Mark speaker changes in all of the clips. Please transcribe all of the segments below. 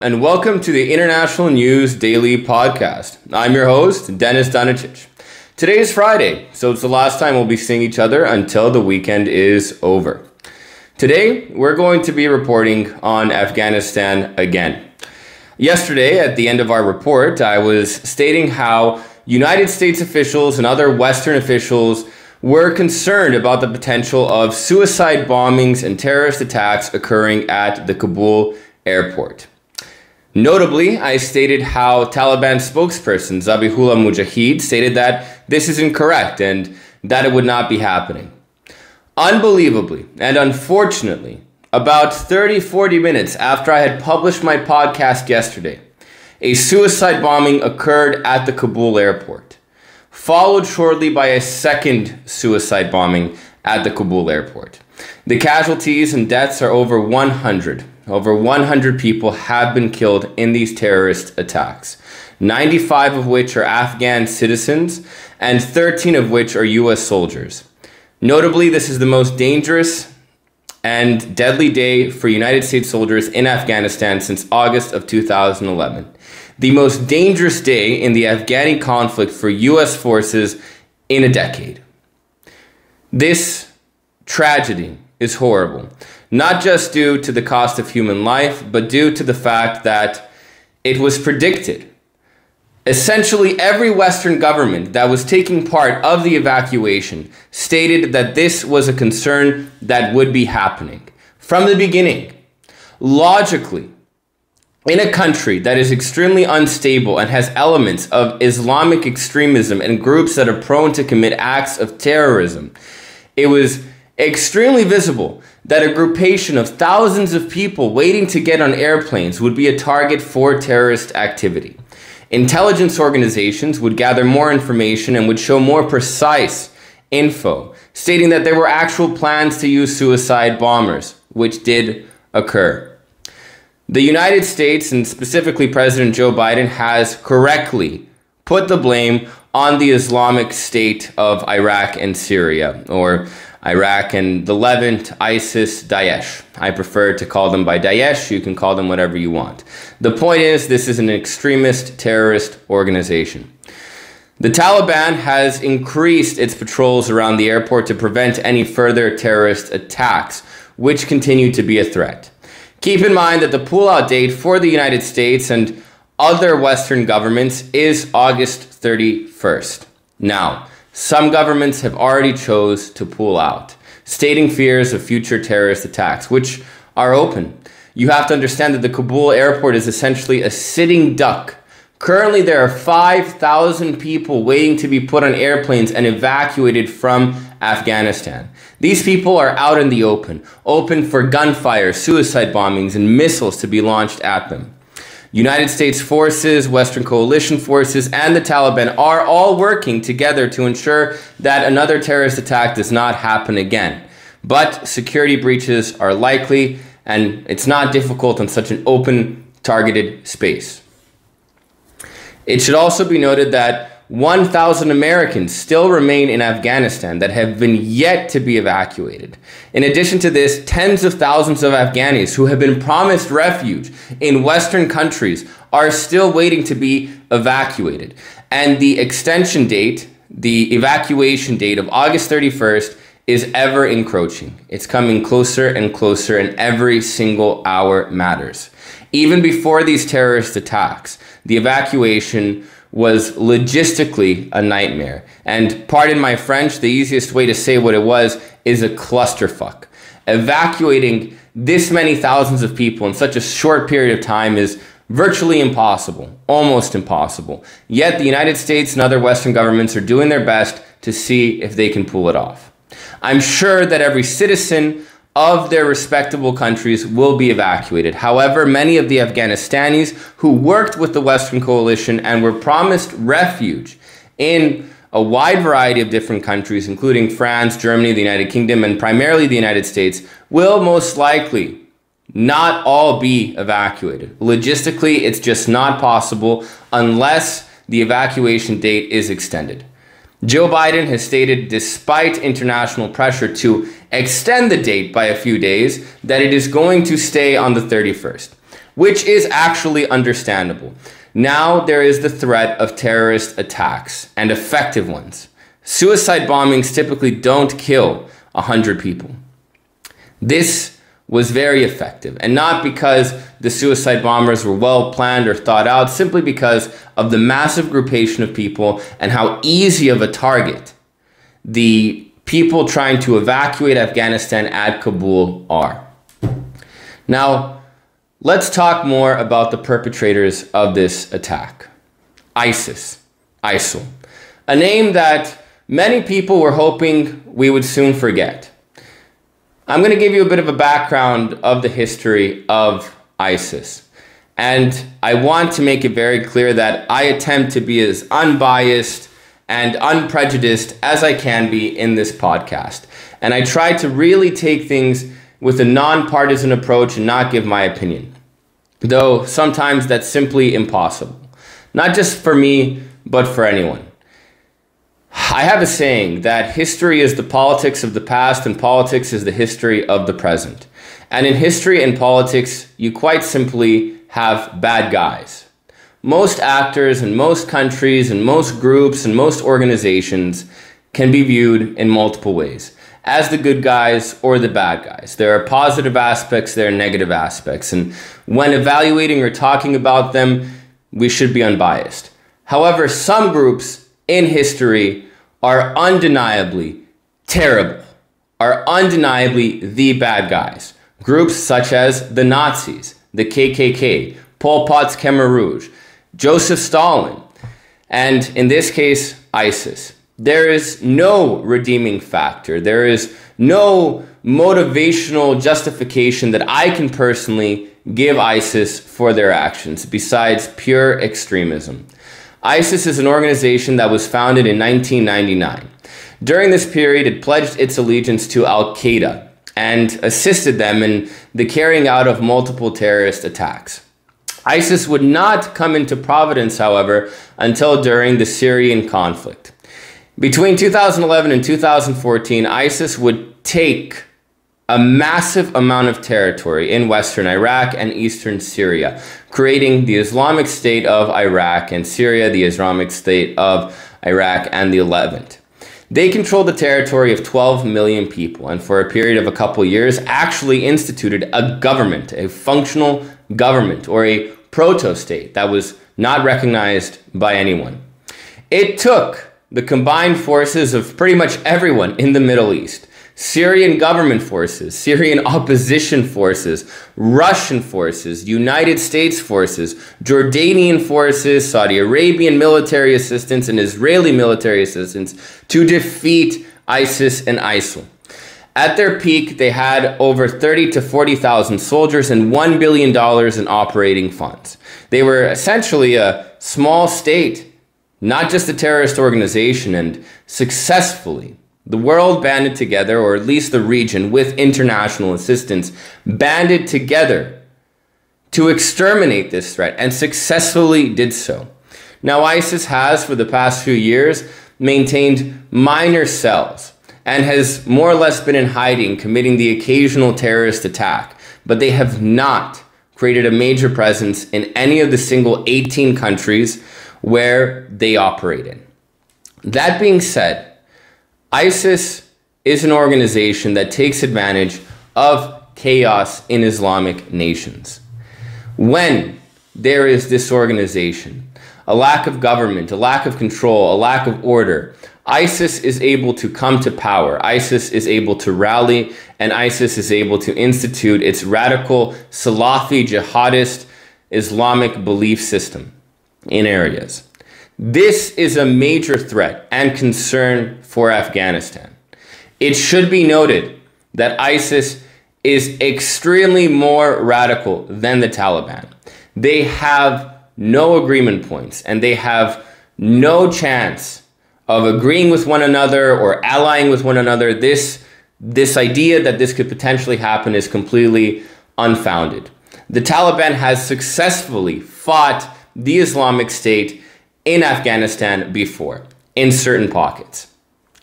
Speaker 1: and welcome to the International News Daily Podcast. I'm your host, Denis Danicic. Today is Friday, so it's the last time we'll be seeing each other until the weekend is over. Today, we're going to be reporting on Afghanistan again. Yesterday, at the end of our report, I was stating how United States officials and other Western officials were concerned about the potential of suicide bombings and terrorist attacks occurring at the Kabul Airport. Notably, I stated how Taliban spokesperson Zabihullah Mujahid stated that this is incorrect and that it would not be happening. Unbelievably and unfortunately, about 30-40 minutes after I had published my podcast yesterday, a suicide bombing occurred at the Kabul Airport, followed shortly by a second suicide bombing at the Kabul Airport. The casualties and deaths are over 100. Over 100 people have been killed in these terrorist attacks, 95 of which are Afghan citizens and 13 of which are US soldiers. Notably, this is the most dangerous and deadly day for United States soldiers in Afghanistan since August of 2011. The most dangerous day in the Afghani conflict for US forces in a decade. This tragedy is horrible, not just due to the cost of human life, but due to the fact that it was predicted. Essentially, every Western government that was taking part of the evacuation stated that this was a concern that would be happening from the beginning. Logically, in a country that is extremely unstable and has elements of Islamic extremism and groups that are prone to commit acts of terrorism, it was extremely visible that a groupation of thousands of people waiting to get on airplanes would be a target for terrorist activity. Intelligence organizations would gather more information and would show more precise info, stating that there were actual plans to use suicide bombers, which did occur. The United States, and specifically President Joe Biden, has correctly put the blame on the Islamic State of Iraq and Syria, or Iraq and the Levant, ISIS, Daesh. I prefer to call them by Daesh. You can call them whatever you want. The point is, this is an extremist terrorist organization. The Taliban has increased its patrols around the airport to prevent any further terrorist attacks, which continue to be a threat. Keep in mind that the pullout date for the United States and other Western governments is August 31st. Now, some governments have already chose to pull out, stating fears of future terrorist attacks, which are open. You have to understand that the Kabul airport is essentially a sitting duck. Currently, there are 5,000 people waiting to be put on airplanes and evacuated from Afghanistan. These people are out in the open for gunfire, suicide bombings, and missiles to be launched at them. United States forces, Western coalition forces, and the Taliban are all working together to ensure that another terrorist attack does not happen again. But security breaches are likely, and it's not difficult in such an open, targeted space. It should also be noted that 1,000 Americans still remain in Afghanistan that have been yet to be evacuated. In addition to this, tens of thousands of Afghanis who have been promised refuge in Western countries are still waiting to be evacuated. And the extension date, the evacuation date of August 31st, is ever encroaching. It's coming closer and closer, and every single hour matters. Even before these terrorist attacks, the evacuation was logistically a nightmare. And pardon my French, the easiest way to say what it was is a clusterfuck. Evacuating this many thousands of people in such a short period of time is virtually impossible, almost impossible. Yet the United States and other Western governments are doing their best to see if they can pull it off. I'm sure that every citizen of their respectable countries will be evacuated. However, many of the Afghanistanis who worked with the Western coalition and were promised refuge in a wide variety of different countries, including France, Germany, the United Kingdom, and primarily the United States, will most likely not all be evacuated. Logistically, it's just not possible unless the evacuation date is extended. Joe Biden has stated, despite international pressure to extend the date by a few days, that it is going to stay on the 31st. which is actually understandable. Now there is the threat of terrorist attacks, and effective ones. Suicide bombings typically don't kill 100 people. This was very effective, and not because the suicide bombers were well planned or thought out, simply because of the massive groupation of people and how easy of a target the people trying to evacuate Afghanistan at Kabul are. Now, let's talk more about the perpetrators of this attack. ISIL, a name that many people were hoping we would soon forget. I'm going to give you a bit of a background of the history of ISIS. And I want to make it very clear that I attempt to be as unbiased and unprejudiced as I can be in this podcast. And I try to really take things with a non-partisan approach and not give my opinion. Though sometimes that's simply impossible. Not just for me, but for anyone. I have a saying that history is the politics of the past and politics is the history of the present. And in history and politics, you quite simply have bad guys. Most actors in most countries and most groups and most organizations can be viewed in multiple ways, as the good guys or the bad guys. There are positive aspects, there are negative aspects. And when evaluating or talking about them, we should be unbiased. However, some groups in history are undeniably terrible, are undeniably the bad guys. Groups such as the Nazis, the KKK, Pol Pot's Khmer Rouge, Joseph Stalin, and in this case, ISIS. There is no redeeming factor. There is no motivational justification that I can personally give ISIS for their actions, besides pure extremism. ISIS is an organization that was founded in 1999. During this period, it pledged its allegiance to Al-Qaeda and assisted them in the carrying out of multiple terrorist attacks. ISIS would not come into providence, however, until during the Syrian conflict. Between 2011 and 2014, ISIS would take a massive amount of territory in western Iraq and eastern Syria, creating the Islamic State of Iraq and Syria, the Islamic State of Iraq and the Levant. They controlled the territory of 12 million people, and for a period of a couple years actually instituted a government, a functional government, or a proto-state that was not recognized by anyone. It took the combined forces of pretty much everyone in the Middle East, Syrian government forces, Syrian opposition forces, Russian forces, United States forces, Jordanian forces, Saudi Arabian military assistance, and Israeli military assistance to defeat ISIS and ISIL. At their peak, they had over 30 to 40,000 soldiers and $1 billion in operating funds. They were essentially a small state, not just a terrorist organization, and successfully the world banded together, or at least the region, with international assistance, banded together to exterminate this threat, and successfully did so. Now, ISIS has, for the past few years, maintained minor cells and has more or less been in hiding, committing the occasional terrorist attack, but they have not created a major presence in any of the single 18 countries where they operate in. That being said, ISIS is an organization that takes advantage of chaos in Islamic nations. When there is disorganization, a lack of government, a lack of control, a lack of order, ISIS is able to come to power. ISIS is able to rally, and ISIS is able to institute its radical Salafi jihadist Islamic belief system in areas. This is a major threat and concern for Afghanistan. It should be noted that ISIS is extremely more radical than the Taliban. They have no agreement points, and they have no chance of agreeing with one another or allying with one another. This idea that this could potentially happen is completely unfounded. The Taliban has successfully fought the Islamic State in Afghanistan before, in certain pockets,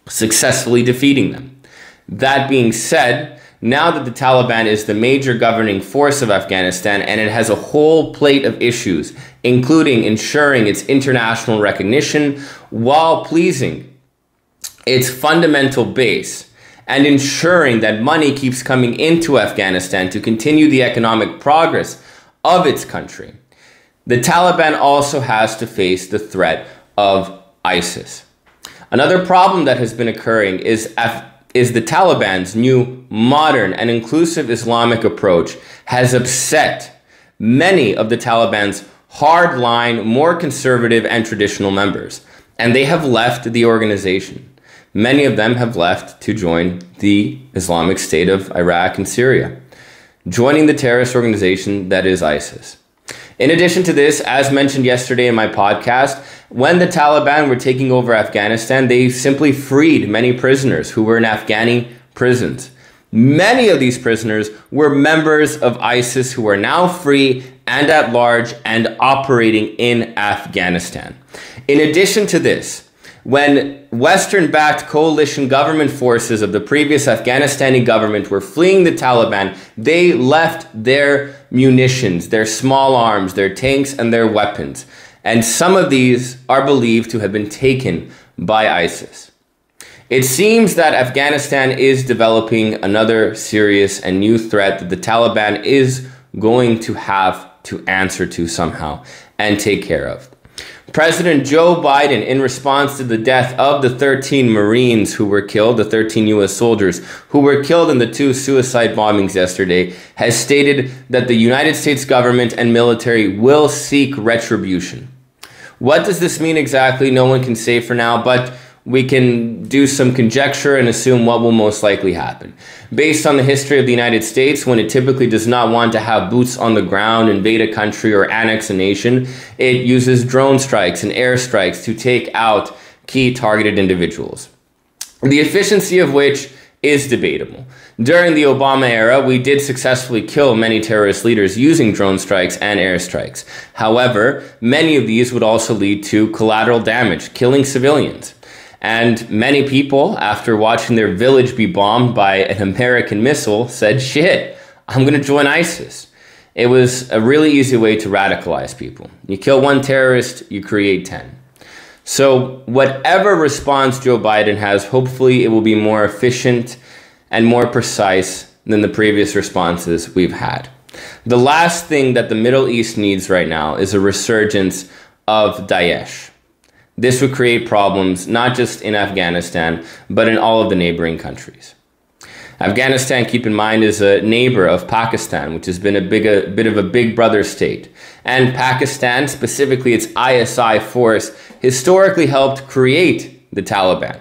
Speaker 1: successfully defeating them. That being said, now that the Taliban is the major governing force of Afghanistan and it has a whole plate of issues, including ensuring its international recognition while pleasing its fundamental base and ensuring that money keeps coming into Afghanistan to continue the economic progress of its country, the Taliban also has to face the threat of ISIS. Another problem that has been occurring is the Taliban's new modern and inclusive Islamic approach has upset many of the Taliban's hardline, more conservative and traditional members, and they have left the organization. Many of them have left to join the Islamic State of Iraq and Syria, joining the terrorist organization that is ISIS. In addition to this, as mentioned yesterday in my podcast, when the Taliban were taking over Afghanistan, they simply freed many prisoners who were in Afghani prisons. Many of these prisoners were members of ISIS who are now free and at large and operating in Afghanistan. In addition to this, when Western-backed coalition government forces of the previous Afghanistani government were fleeing the Taliban, they left their munitions, their small arms, their tanks, and their weapons. And some of these are believed to have been taken by ISIS. It seems that Afghanistan is developing another serious and new threat that the Taliban is going to have to answer to somehow and take care of. President Joe Biden, in response to the death of the 13 Marines who were killed, the 13 U.S. soldiers who were killed in the 2 suicide bombings yesterday, has stated that the United States government and military will seek retribution. What does this mean exactly? No one can say for now, but we can do some conjecture and assume what will most likely happen. Based on the history of the United States, when it typically does not want to have boots on the ground, invade a country, or annex a nation, it uses drone strikes and airstrikes to take out key targeted individuals, the efficiency of which is debatable. During the Obama era, we did successfully kill many terrorist leaders using drone strikes and airstrikes. However, many of these would also lead to collateral damage, killing civilians. And many people, after watching their village be bombed by an American missile, said, shit, I'm going to join ISIS. It was a really easy way to radicalize people. You kill one terrorist, you create 10. So whatever response Joe Biden has, hopefully it will be more efficient and more precise than the previous responses we've had. The last thing that the Middle East needs right now is a resurgence of Daesh. This would create problems not just in Afghanistan, but in all of the neighboring countries. Afghanistan, keep in mind, is a neighbor of Pakistan, which has been a bit of a big brother state. And Pakistan, specifically its ISI force, historically helped create the Taliban.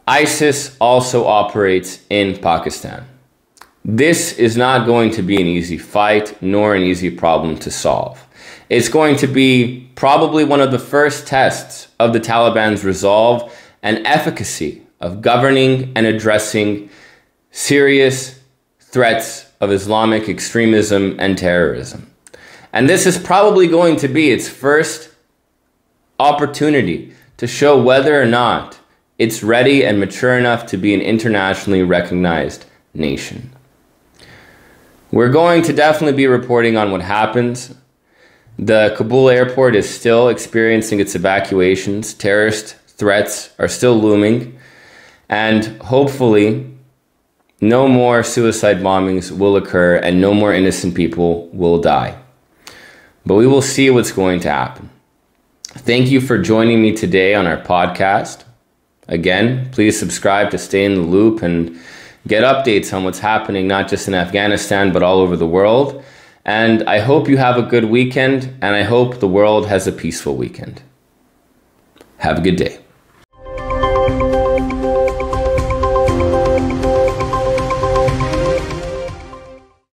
Speaker 1: ISIS also operates in Pakistan. This is not going to be an easy fight, nor an easy problem to solve. It's going to be probably one of the first tests of the Taliban's resolve and efficacy of governing and addressing serious threats of Islamic extremism and terrorism. And this is probably going to be its first opportunity to show whether or not it's ready and mature enough to be an internationally recognized nation. We're going to definitely be reporting on what happens. The Kabul Airport is still experiencing its evacuations. Terrorist threats are still looming. And hopefully, no more suicide bombings will occur and no more innocent people will die. But we will see what's going to happen. Thank you for joining me today on our podcast. Again, please subscribe to stay in the loop and get updates on what's happening, not just in Afghanistan, but all over the world. And I hope you have a good weekend, and I hope the world has a peaceful weekend. Have a good day.